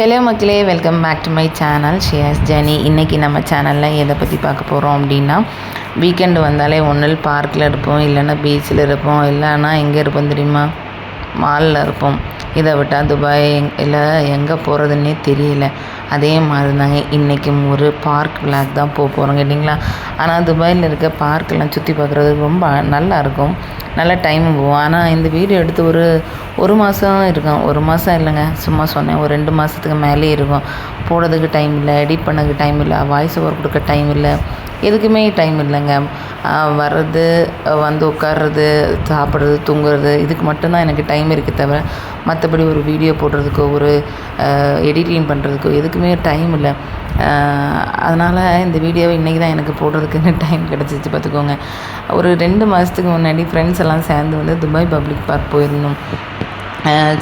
Hello மக்களே, welcome back to my channel Shiyas journey. இன்றைக்கி நம்ம சேனலில் எதை பற்றி பார்க்க போகிறோம் அப்படின்னா, வீக்கெண்டு வந்தாலே ஒன்றில் பார்க்கில் இருப்போம், இல்லைன்னா பீச்சில் இருப்போம், இல்லைன்னா எங்கே இருப்போம் தெரியுமா, மாலில் இருப்போம். இதை விட்டால் துபாய் இல்லை எங்கே போகிறதுன்னே தெரியல. அதே மாதிரி தாங்க இன்றைக்கும் ஒரு பார்க் விளாக் தான் போகிறோம் கேட்டிங்களா. ஆனால் துபாயில் இருக்க பார்க்கெல்லாம் சுற்றி பார்க்குறது ரொம்ப நல்லாயிருக்கும், நல்ல டைம் போகும். ஆனால் இந்த வீடியோ எடுத்து ஒரு மாதம் இருக்கும், ஒரு மாதம் இல்லைங்க, சும்மா சொன்னேன், ஒரு 2 மாதத்துக்கு மேலே இருக்கும். போடுறதுக்கு டைம் இல்லை, எடிட் பண்ணதுக்கு டைம் இல்லை, வாய்ஸ் ஓவர் கொடுக்க டைம் இல்லை, எதுக்குமே டைம் இல்லைங்க. வர்றது, வந்து உட்கார்றது, சாப்பிட்றது, தூங்குறது, இதுக்கு மட்டும்தான் எனக்கு டைம் இருக்குது தவிர மற்றபடி ஒரு வீடியோ போடுறதுக்கோ ஒரு எடிட்டிங் பண்ணுறதுக்கோ எதுக்குமே டைம் இல்லை. அதனால் இந்த வீடியோவை இன்றைக்கி தான் எனக்கு போடுறதுக்குன்னு டைம் கிடச்சிச்சு பார்த்துக்கோங்க. ஒரு 2 மாதத்துக்கு முன்னாடி ஃப்ரெண்ட்ஸ் எல்லாம் சேர்ந்து வந்து துபாய் பப்ளிக் பார்க் போயிருந்தோம்.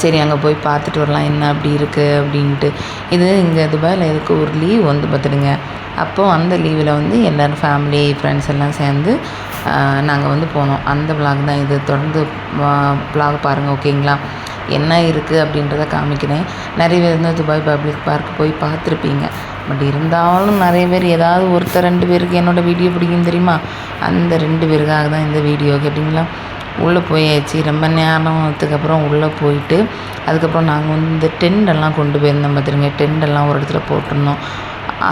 சரி, அங்கே போய் பார்த்துட்டு வரலாம் என்ன அப்படி இருக்குது அப்படின்ட்டு. இது இங்கே துபாயில் இருக்க ஒரு லீவ் வந்து பார்த்துடுங்க. அப்போது அந்த லீவில் வந்து எல்லோரும் ஃபேமிலி ஃப்ரெண்ட்ஸ் எல்லாம் சேர்ந்து நாங்கள் வந்து போனோம். அந்த விளாக் தான் இது. தொடர்ந்து விளாக் பாருங்கள், ஓகேங்களா. என்ன இருக்குது அப்படின்றத காமிக்கிறேன். நிறைய பேர் வந்து துபாய் பப்ளிக் பார்க் போய் பார்த்துருப்பீங்க. பட் இருந்தாலும் நிறைய பேர் ஏதாவது ஒருத்தர் 2 பேருக்கு என்னோடய வீடியோ பிடிக்கும் தெரியுமா, அந்த 2 பேருக்காக தான் இந்த வீடியோ கேட்டிங்களா. உள்ளே போயாச்சு. ரொம்ப நேரத்துக்கப்புறம் உள்ளே போயிட்டு அதுக்கப்புறம் நாங்கள் வந்து இந்த டெண்டெல்லாம் கொண்டு போயிருந்தோம் பார்த்துருங்க. டெண்டெல்லாம் ஒரு இடத்துல போட்டிருந்தோம்.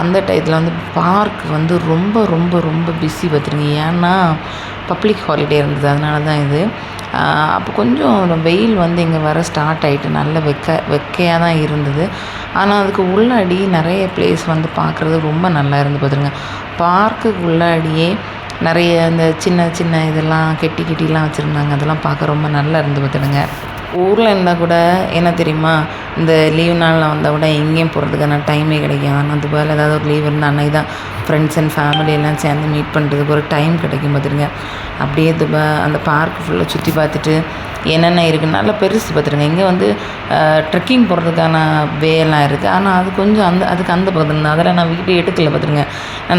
அந்த டயத்தில் வந்து பார்க் வந்து ரொம்ப ரொம்ப ரொம்ப பிஸி பார்த்துருங்க. ஏன்னா பப்ளிக் ஹாலிடே இருந்தது, அதனால தான் இது. அப்போ கொஞ்சம் வெயில் வந்து இங்கே வர ஸ்டார்ட் ஆகிட்டு நல்ல வெக்கையாக தான் இருந்தது. ஆனால் அதுக்கு உள்ளாடி நிறைய பிளேஸ் வந்து பார்க்குறது ரொம்ப நல்லா இருந்து பார்த்துருங்க. பார்க்குக்கு உள்ளாடியே நிறைய இந்த சின்ன சின்ன இதெல்லாம் கெட்டிலாம் வச்சுருந்தாங்க. அதெல்லாம் பார்க்க ரொம்ப நல்லா இருந்து பார்த்துடுங்க. ஊரில் இருந்தால் கூட என்ன தெரியுமா, இந்த லீவ் நாளில் வந்தால் கூட எங்கேயும் போகிறதுக்கான டைமே கிடைக்கும். ஆனால் துபாயில் ஏதாவது ஒரு லீவ் இருந்தால் அன்றைக்கி தான் ஃப்ரெண்ட்ஸ் அண்ட் ஃபேமிலி எல்லாம் சேர்ந்து மீட் பண்ணுறதுக்கு ஒரு டைம் கிடைக்கும் பார்த்துருங்க. அப்படியே அந்த பார்க் ஃபுல்லாக சுற்றி பார்த்துட்டு என்னென்ன இருக்குது, நல்லா பெருசு பார்த்துருங்க. இங்கே வந்து ட்ரெக்கிங் போகிறதுக்கான வேலாம் இருக்குது. ஆனால் அது கொஞ்சம் அதுக்கு அந்த பக்கத்தில் தான், அதெல்லாம் நான் வீடியோ எடுக்கலை பார்த்துருங்க.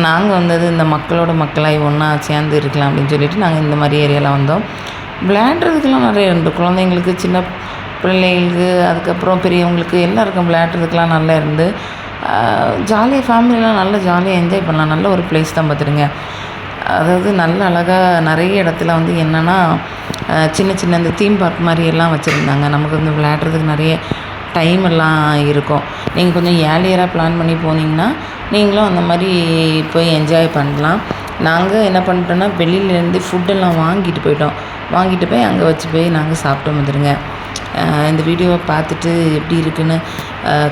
நாங்கள் வந்தது இந்த மக்களாக ஒன்றா சேர்ந்து இருக்கலாம் அப்படின்னு சொல்லிட்டு நாங்கள் இந்த மாதிரி ஏரியாவில் வந்தோம். விளையாடுறதுக்கெலாம் நிறைய உண்டு. குழந்தைங்களுக்கு, சின்ன பிள்ளைங்களுக்கு, அதுக்கப்புறம் பெரியவங்களுக்கு எல்லாருக்கும் விளையாடுறதுக்கெலாம் நல்லா இருந்து ஜாலியாக ஃபேமிலியெலாம் நல்லா ஜாலியாக என்ஜாய் பண்ணலாம். நல்ல ஒரு பிளேஸ் தான் பார்த்துருங்க. அதாவது நல்ல அழகாக நிறைய இடத்துல வந்து என்னென்னா சின்ன சின்ன இந்த தீம் பார்க் மாதிரி எல்லாம் வச்சுருந்தாங்க. நமக்கு வந்து விளையாடுறதுக்கு நிறைய டைம் எல்லாம் இருக்கும். நீங்கள் கொஞ்சம் ஏர்லியராக பிளான் பண்ணி போனீங்கன்னா நீங்களும் அந்த மாதிரி போய் என்ஜாய் பண்ணலாம். நாங்கள் என்ன பண்ணிட்டோன்னா வெளியிலேருந்து ஃபுட்டெல்லாம் வாங்கிட்டு போய் அங்கே வச்சு போய் நாங்கள் சாப்பிட்டோம் வந்துடுங்க. இந்த வீடியோவை பார்த்துட்டு எப்படி இருக்குன்னு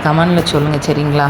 கமெண்டில் சொல்லுங்கள், சரிங்களா.